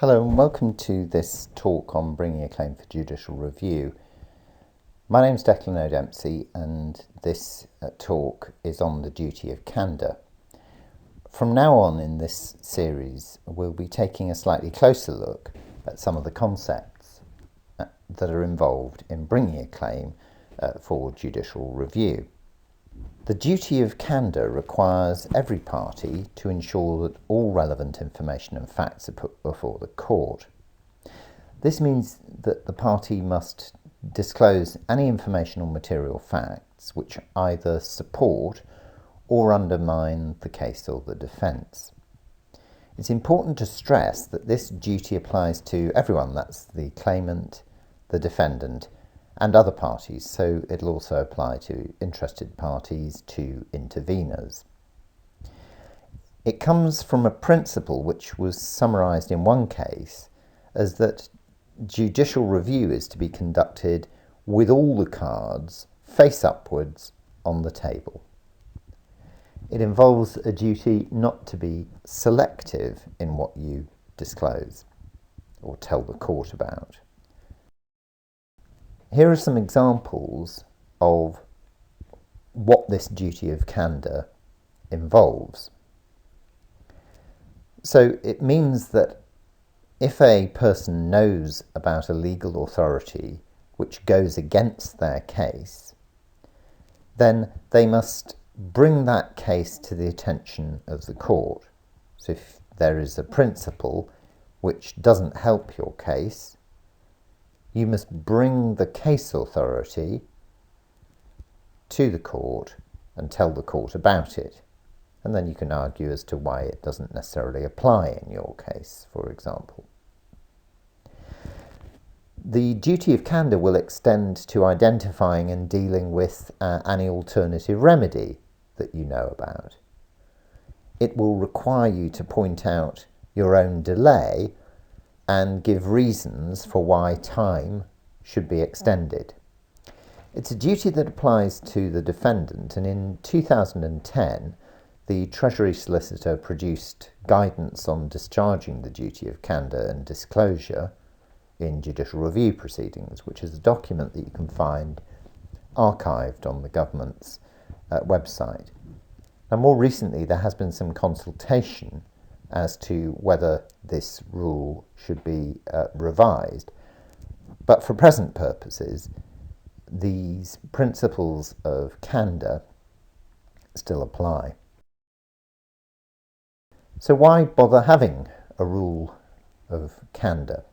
Hello and welcome to this talk on bringing a claim for judicial review. My name's Declan O'Dempsey and this talk is on the duty of candour. From now on in this series we'll be taking a slightly closer look at some of the concepts that are involved in bringing a claim for judicial review. The duty of candour requires every party to ensure that all relevant information and facts are put before the court. This means that the party must disclose any information or material facts which either support or undermine the case or the defence. It's important to stress that this duty applies to everyone, that's the claimant, the defendant, and other parties, so it'll also apply to interested parties, to interveners. It comes from a principle which was summarised in one case as that judicial review is to be conducted with all the cards face upwards on the table. It involves a duty not to be selective in what you disclose or tell the court about. Here are some examples of what this duty of candour involves. So it means that if a person knows about a legal authority which goes against their case, then they must bring that case to the attention of the court. So if there is a principle which doesn't help your case, you must bring the case authority to the court and tell the court about it. And then you can argue as to why it doesn't necessarily apply in your case, for example. The duty of candour will extend to identifying and dealing with any alternative remedy that you know about. It will require you to point out your own delay and give reasons for why time should be extended. It's a duty that applies to the defendant, and in 2010 the Treasury Solicitor produced guidance on discharging the duty of candour and disclosure in judicial review proceedings, which is a document that you can find archived on the government's website. And more recently there has been some consultation as to whether this rule should be revised. But for present purposes, these principles of candour still apply. So why bother having a rule of candour?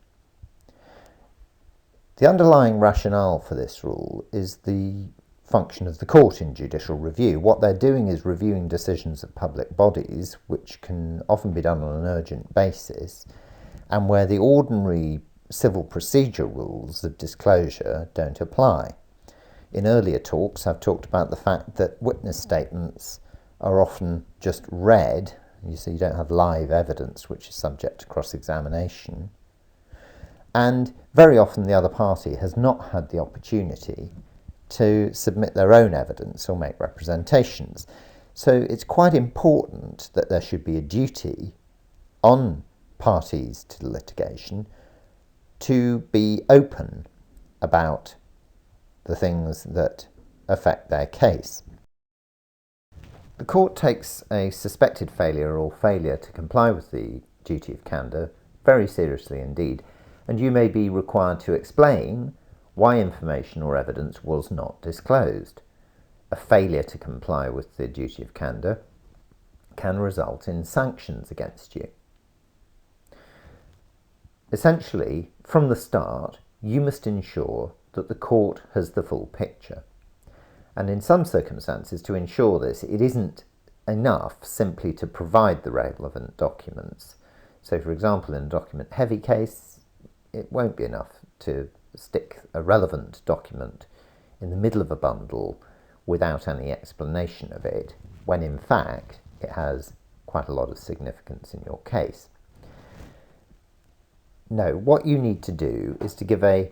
The underlying rationale for this rule is the function of the court in judicial review. What they're doing is reviewing decisions of public bodies, which can often be done on an urgent basis, and where the ordinary civil procedure rules of disclosure don't apply. In earlier talks I've talked about the fact that witness statements are often just read, so you don't have live evidence which is subject to cross-examination, and very often the other party has not had the opportunity to submit their own evidence or make representations. So it's quite important that there should be a duty on parties to the litigation to be open about the things that affect their case. The court takes a suspected failure or failure to comply with the duty of candour very seriously indeed, and you may be required to explain why information or evidence was not disclosed. A failure to comply with the duty of candour can result in sanctions against you. Essentially, from the start, you must ensure that the court has the full picture. And in some circumstances, to ensure this, it isn't enough simply to provide the relevant documents. So, for example, in a document-heavy case, it won't be enough to stick a relevant document in the middle of a bundle without any explanation of it, when in fact it has quite a lot of significance in your case. No, what you need to do is to give a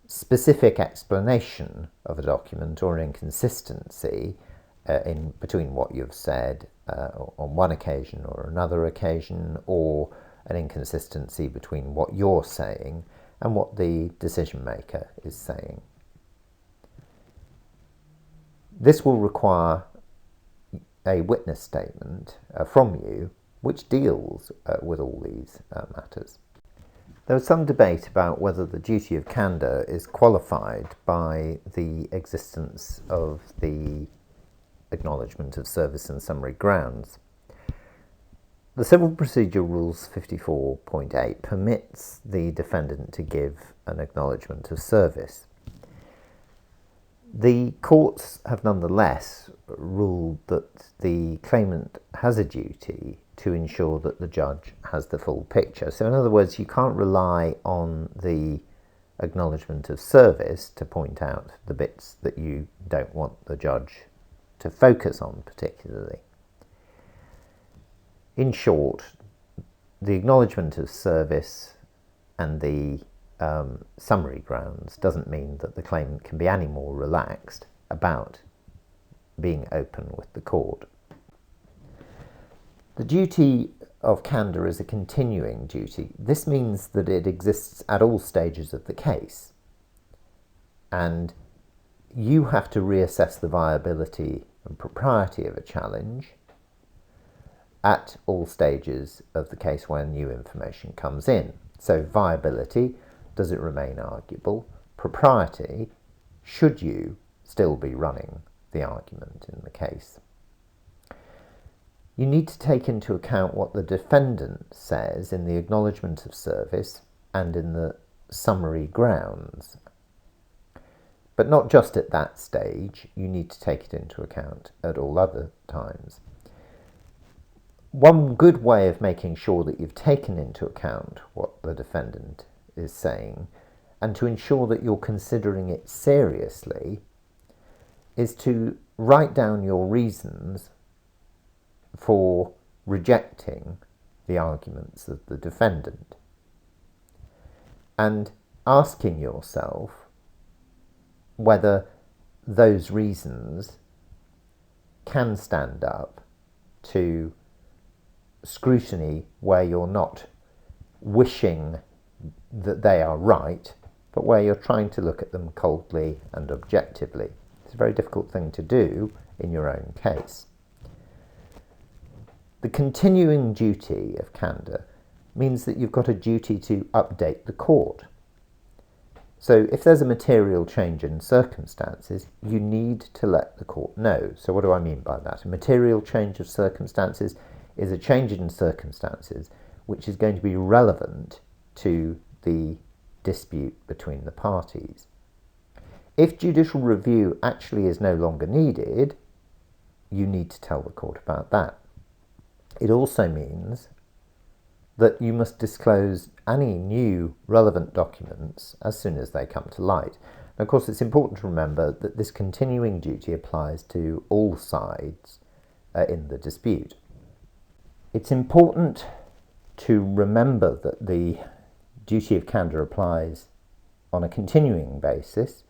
specific explanation of a document or inconsistency between what you've said on one occasion or another occasion, or an inconsistency between what you're saying and what the decision maker is saying. This will require a witness statement from you which deals with all these matters. There was some debate about whether the duty of candour is qualified by the existence of the Acknowledgement of Service and Summary Grounds. The Civil Procedure Rules 54.8 permits the defendant to give an acknowledgement of service. The courts have nonetheless ruled that the claimant has a duty to ensure that the judge has the full picture. So in other words, you can't rely on the acknowledgement of service to point out the bits that you don't want the judge to focus on particularly. In short, the acknowledgement of service and the summary grounds doesn't mean that the claimant can be any more relaxed about being open with the court. The duty of candour is a continuing duty. This means that it exists at all stages of the case, and you have to reassess the viability and propriety of a challenge at all stages of the case when new information comes in. So viability, does it remain arguable? Propriety, should you still be running the argument in the case? You need to take into account what the defendant says in the acknowledgement of service and in the summary grounds. But not just at that stage, you need to take it into account at all other times. One good way of making sure that you've taken into account what the defendant is saying, and to ensure that you're considering it seriously, is to write down your reasons for rejecting the arguments of the defendant, and asking yourself whether those reasons can stand up to scrutiny where you're not wishing that they are right, but where you're trying to look at them coldly and objectively. It's a very difficult thing to do in your own case. The continuing duty of candour means that you've got a duty to update the court. So if there's a material change in circumstances, you need to let the court know. So what do I mean by that? A material change of circumstances is a change in circumstances which is going to be relevant to the dispute between the parties. If judicial review actually is no longer needed, you need to tell the court about that. It also means that you must disclose any new relevant documents as soon as they come to light. And of course, it's important to remember that this continuing duty applies to all sides in the dispute. It's important to remember that the duty of candour applies on a continuing basis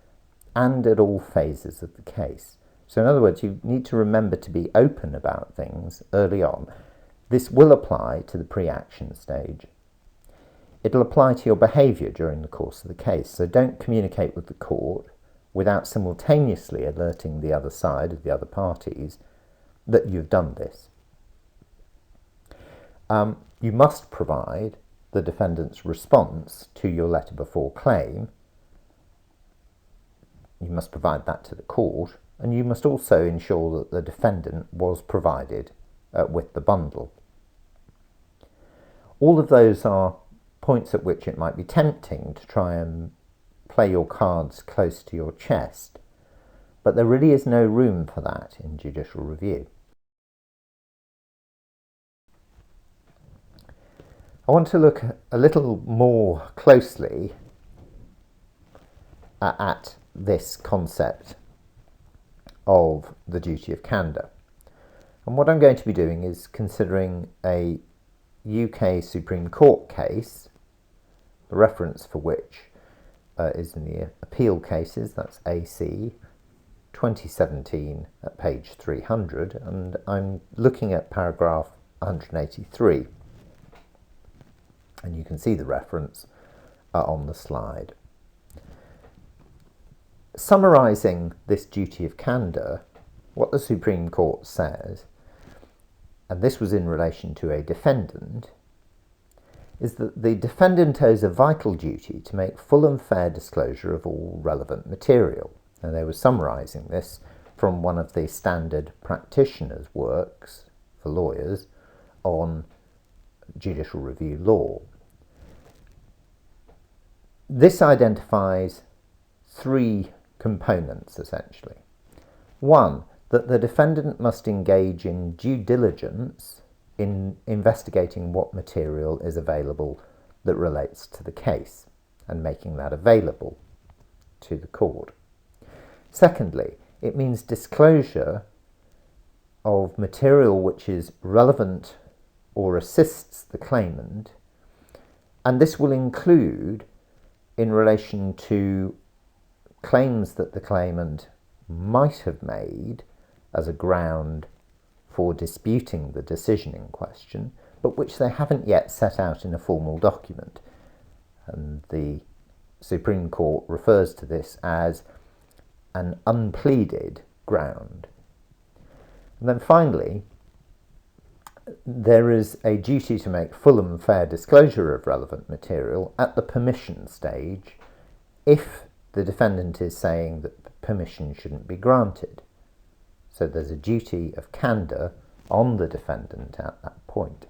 and at all phases of the case. So in other words, you need to remember to be open about things early on. This will apply to the pre-action stage. It'll apply to your behaviour during the course of the case. So don't communicate with the court without simultaneously alerting the other side, the other parties, that you've done this. You must provide the defendant's response to your letter before claim. You must provide that to the court, and you must also ensure that the defendant was provided with the bundle. All of those are points at which it might be tempting to try and play your cards close to your chest, but there really is no room for that in judicial review. I want to look a little more closely at this concept of the duty of candour. And what I'm going to be doing is considering a UK Supreme Court case, the reference for which is in the appeal cases, that's AC 2017 at page 300, and I'm looking at paragraph 183. And you can see the reference on the slide. Summarising this duty of candour, what the Supreme Court says, and this was in relation to a defendant, is that the defendant owes a vital duty to make full and fair disclosure of all relevant material. And they were summarising this from one of the standard practitioners' works for lawyers on judicial review law. This identifies three components, essentially. One, that the defendant must engage in due diligence in investigating what material is available that relates to the case and making that available to the court. Secondly, it means disclosure of material which is relevant or assists the claimant, and this will include in relation to claims that the claimant might have made as a ground for disputing the decision in question, but which they haven't yet set out in a formal document. And the Supreme Court refers to this as an unpleaded ground. And then finally, there is a duty to make full and fair disclosure of relevant material at the permission stage if the defendant is saying that permission shouldn't be granted. So there's a duty of candour on the defendant at that point.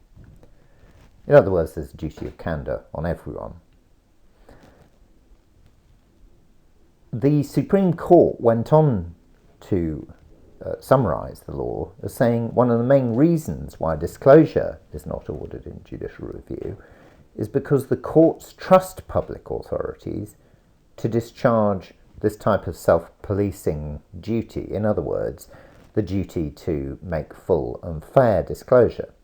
In other words, there's a duty of candour on everyone. The Supreme Court went on to summarise the law as saying one of the main reasons why disclosure is not ordered in judicial review is because the courts trust public authorities to discharge this type of self-policing duty. In other words, the duty to make full and fair disclosure.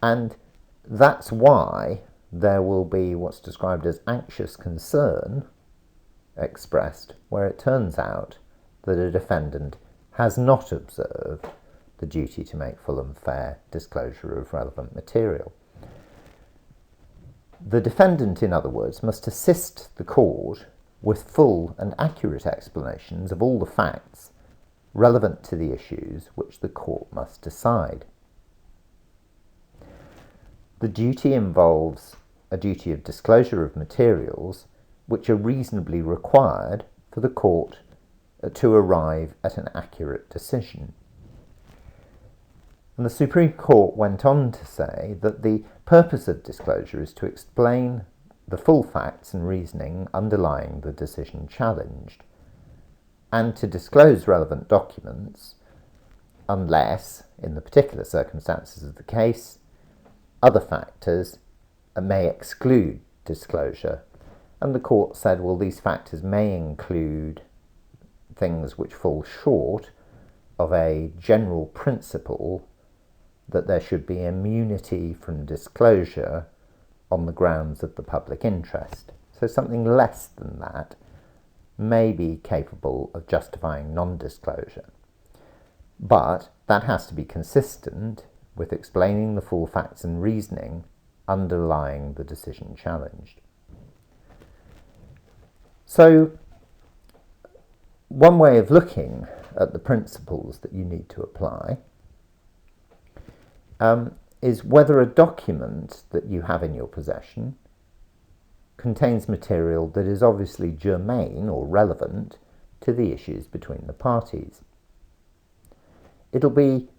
And that's why there will be what's described as anxious concern expressed where it turns out that a defendant has not observed the duty to make full and fair disclosure of relevant material. The defendant, in other words, must assist the court with full and accurate explanations of all the facts relevant to the issues which the court must decide. The duty involves a duty of disclosure of materials which are reasonably required for the court to arrive at an accurate decision. And the Supreme Court went on to say that the purpose of disclosure is to explain the full facts and reasoning underlying the decision challenged, and to disclose relevant documents unless, in the particular circumstances of the case, other factors may exclude disclosure. And the court said, well, these factors may include things which fall short of a general principle that there should be immunity from disclosure on the grounds of the public interest. So something less than that may be capable of justifying non-disclosure. But that has to be consistent with explaining the full facts and reasoning underlying the decision challenged. So, one way of looking at the principles that you need to apply is whether a document that you have in your possession contains material that is obviously germane or relevant to the issues between the parties. It'll be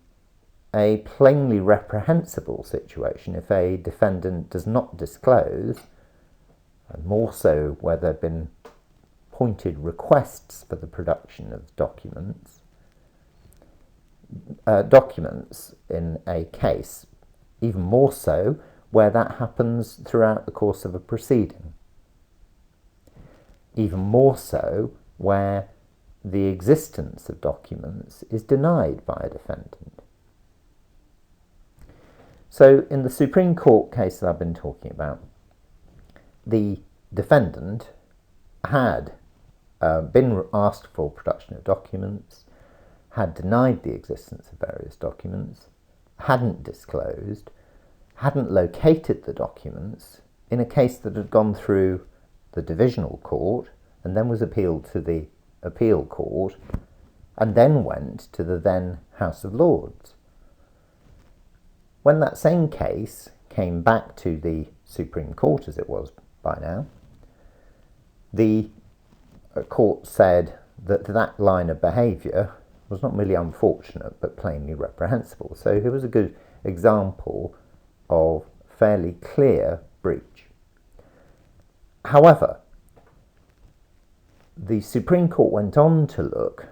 a plainly reprehensible situation if a defendant does not disclose, and more so where there have been pointed requests for the production of documents in a case, even more so where that happens throughout the course of a proceeding, even more so where the existence of documents is denied by a defendant. So in the Supreme Court case that I've been talking about, the defendant had been asked for production of documents, had denied the existence of various documents, hadn't disclosed, hadn't located the documents in a case that had gone through the divisional court and then was appealed to the appeal court and then went to the then House of Lords. When that same case came back to the Supreme Court, as it was by now, the court said that that line of behaviour was not merely unfortunate but plainly reprehensible. So it was a good example of fairly clear breach. However, the Supreme Court went on to look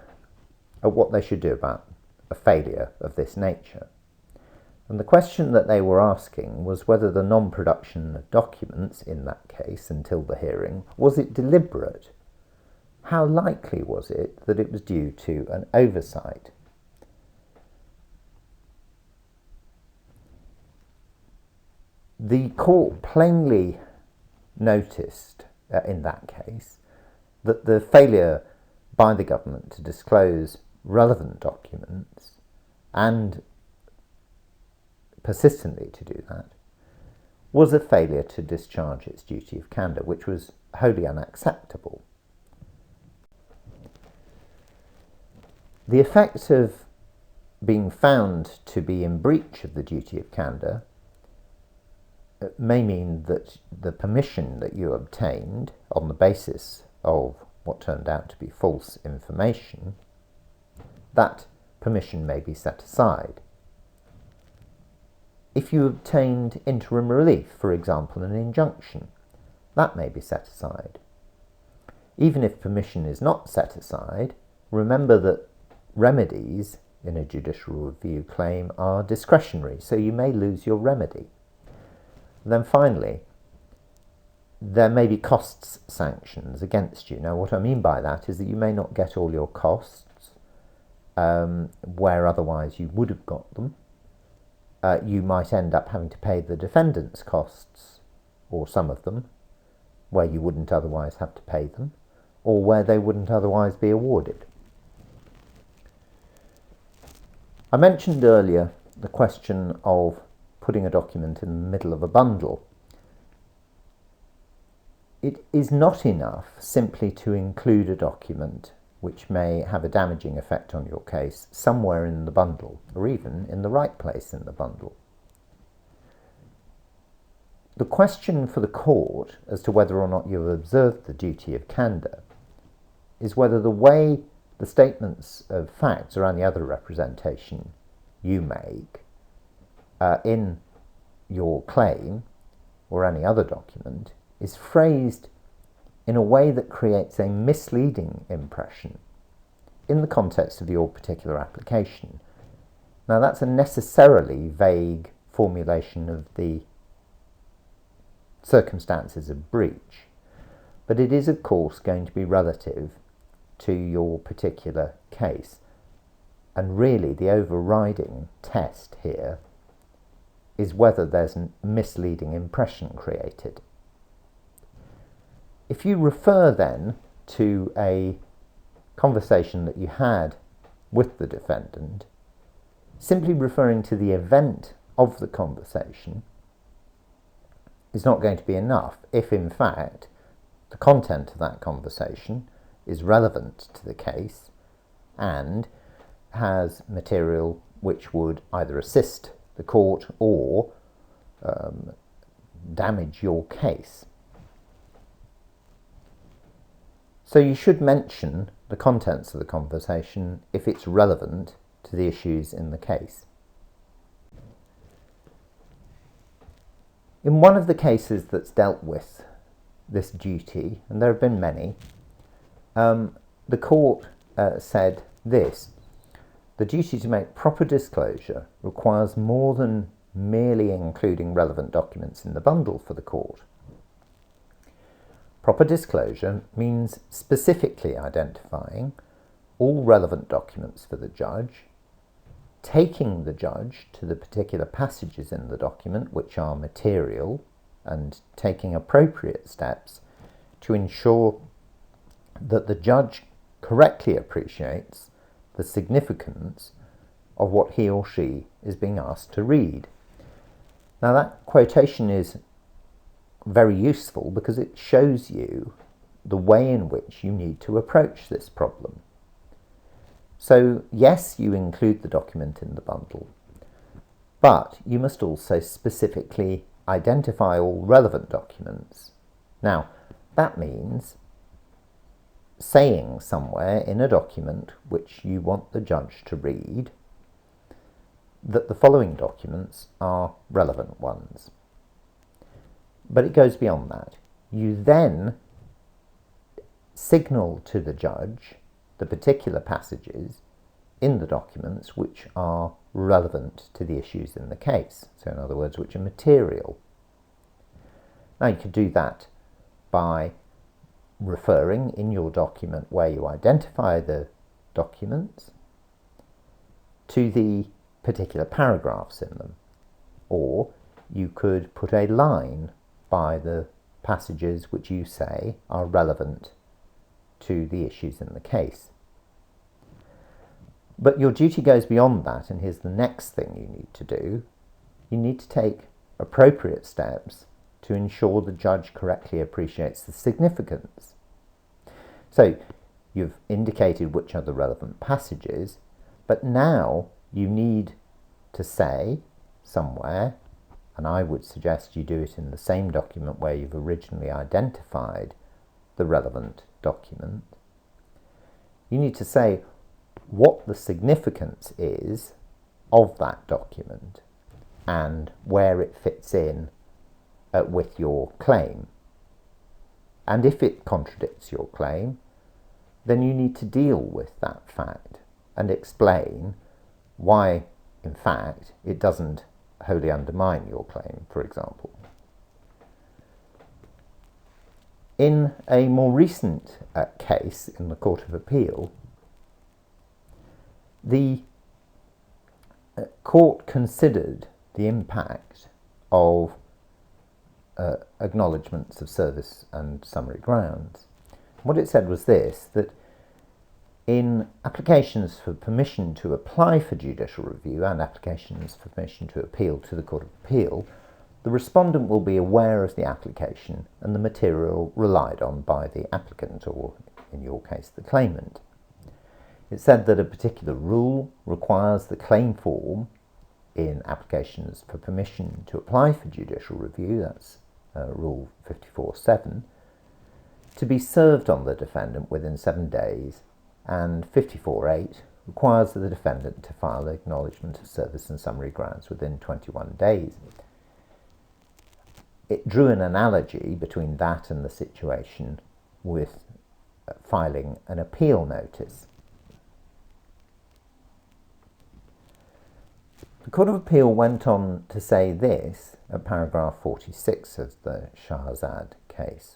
at what they should do about a failure of this nature. And the question that they were asking was whether the non-production of documents in that case until the hearing, was it deliberate? How likely was it that it was due to an oversight? The court plainly noticed in that case that the failure by the government to disclose relevant documents and persistently to do that was a failure to discharge its duty of candour, which was wholly unacceptable. The effect of being found to be in breach of the duty of candour may mean that the permission that you obtained on the basis of what turned out to be false information, that permission may be set aside. If you obtained interim relief, for example, an injunction, that may be set aside. Even if permission is not set aside, remember that remedies in a judicial review claim are discretionary, so you may lose your remedy. Then finally, there may be costs sanctions against you. Now, what I mean by that is that you may not get all your costs where otherwise you would have got them. You might end up having to pay the defendant's costs, or some of them, where you wouldn't otherwise have to pay them, or where they wouldn't otherwise be awarded. I mentioned earlier the question of putting a document in the middle of a bundle. It is not enough simply to include a document which may have a damaging effect on your case somewhere in the bundle, or even in the right place in the bundle. The question for the court as to whether or not you have observed the duty of candour is whether the way the statements of facts or any other representation you make in your claim or any other document is phrased in a way that creates a misleading impression in the context of your particular application. Now, that's a necessarily vague formulation of the circumstances of breach, but it is, of course, going to be relative to your particular case. And really, the overriding test here is whether there's a misleading impression created. If you refer then to a conversation that you had with the defendant, simply referring to the event of the conversation is not going to be enough if, in fact, the content of that conversation is relevant to the case and has material which would either assist the court or damage your case. So you should mention the contents of the conversation if it's relevant to the issues in the case. In one of the cases that's dealt with this duty, and there have been many, the court said this: the duty to make proper disclosure requires more than merely including relevant documents in the bundle for the court. Proper disclosure means specifically identifying all relevant documents for the judge, taking the judge to the particular passages in the document which are material, and taking appropriate steps to ensure that the judge correctly appreciates the significance of what he or she is being asked to read. Now that quotation is very useful because it shows you the way in which you need to approach this problem. So yes, you include the document in the bundle, but you must also specifically identify all relevant documents. Now, that means saying somewhere in a document which you want the judge to read that the following documents are relevant ones. But it goes beyond that. You then signal to the judge the particular passages in the documents which are relevant to the issues in the case. So in other words, which are material. Now you could do that by referring in your document where you identify the documents to the particular paragraphs in them. Or you could put a line by the passages which you say are relevant to the issues in the case. But your duty goes beyond that, and here's the next thing you need to do. You need to take appropriate steps to ensure the judge correctly appreciates the significance. So you've indicated which are the relevant passages, but now you need to say somewhere, and I would suggest you do it in the same document where you've originally identified the relevant document. You need to say what the significance is of that document and where it fits in with your claim. And if it contradicts your claim, then you need to deal with that fact and explain why, in fact, it doesn't wholly undermine your claim, for example. In a more recent case in the Court of Appeal, the court considered the impact of acknowledgements of service and summary grounds. What it said was this, that in applications for permission to apply for judicial review and applications for permission to appeal to the Court of Appeal, the respondent will be aware of the application and the material relied on by the applicant, or in your case, the claimant. It said that a particular rule requires the claim form in applications for permission to apply for judicial review, that's Rule 54.7, to be served on the defendant within 7 days, and 54.8 requires the defendant to file an acknowledgement of service and summary grounds within 21 days. It drew an analogy between that and the situation with filing an appeal notice. The Court of Appeal went on to say this at paragraph 46 of the Shahrazad case.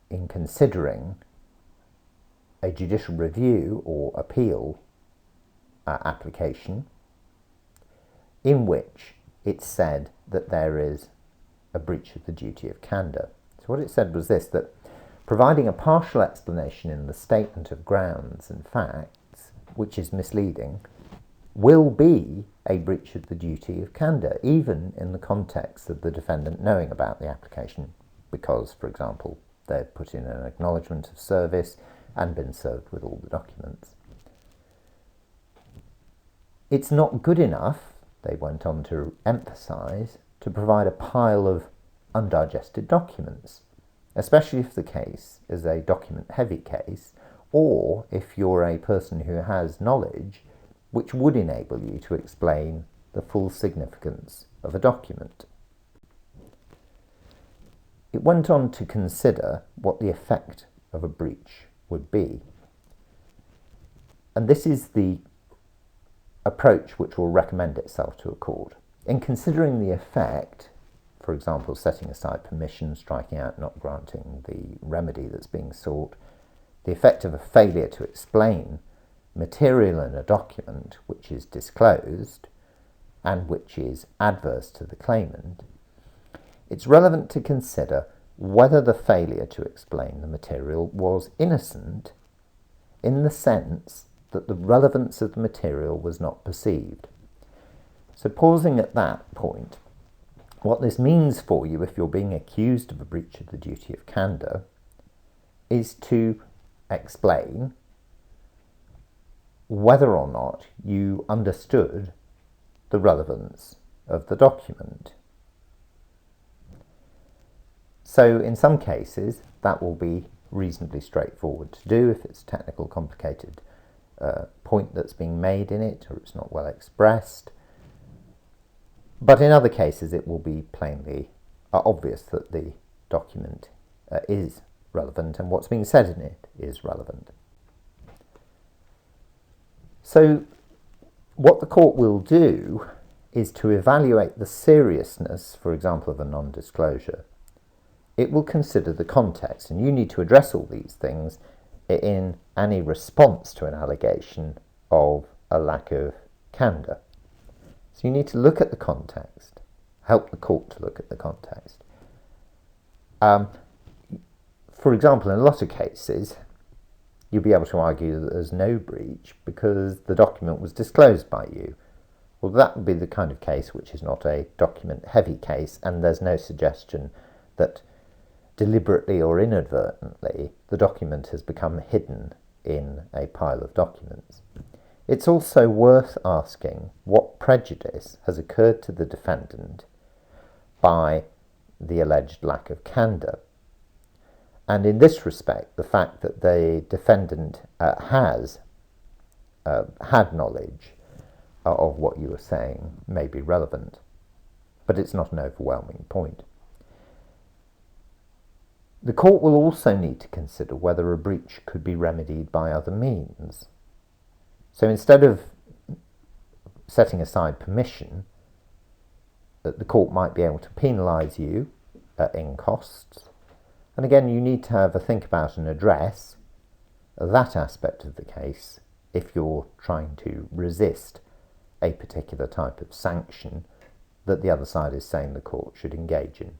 In considering a judicial review or appeal application in which it said that there is a breach of the duty of candour. So what it said was this, that providing a partial explanation in the statement of grounds and facts, which is misleading, will be a breach of the duty of candour, even in the context of the defendant knowing about the application, because, for example, they've put in an acknowledgement of service and been served with all the documents. It's not good enough, they went on to emphasise, to provide a pile of undigested documents, especially if the case is a document-heavy case, or if you're a person who has knowledge which would enable you to explain the full significance of a document. It went on to consider what the effect of a breach would be. And this is the approach which will recommend itself to a court. In considering the effect, for example, setting aside permission, striking out, not granting the remedy that's being sought, the effect of a failure to explain material in a document which is disclosed and which is adverse to the claimant, it's relevant to consider whether the failure to explain the material was innocent in the sense that the relevance of the material was not perceived. So pausing at that point, what this means for you if you're being accused of a breach of the duty of candour is to explain whether or not you understood the relevance of the document. So in some cases that will be reasonably straightforward to do if it's a technical, complicated point that's being made in it or it's not well expressed. But in other cases it will be plainly obvious that the document is relevant and what's being said in it is relevant. So what the court will do is to evaluate the seriousness, for example, of a non-disclosure. It will consider the context, and you need to address all these things in any response to an allegation of a lack of candour. So you need to look at the context, help the court to look at the context. For example, in a lot of cases, you'll be able to argue that there's no breach because the document was disclosed by you. Well, that would be the kind of case which is not a document-heavy case, and there's no suggestion that deliberately or inadvertently the document has become hidden in a pile of documents. It's also worth asking what prejudice has occurred to the defendant by the alleged lack of candour. And in this respect, the fact that the defendant has had knowledge of what you were saying may be relevant, but it's not an overwhelming point. The court will also need to consider whether a breach could be remedied by other means. So instead of setting aside permission, that the court might be able to penalise you in costs. And again, you need to have a think about and address that aspect of the case if you're trying to resist a particular type of sanction that the other side is saying the court should engage in.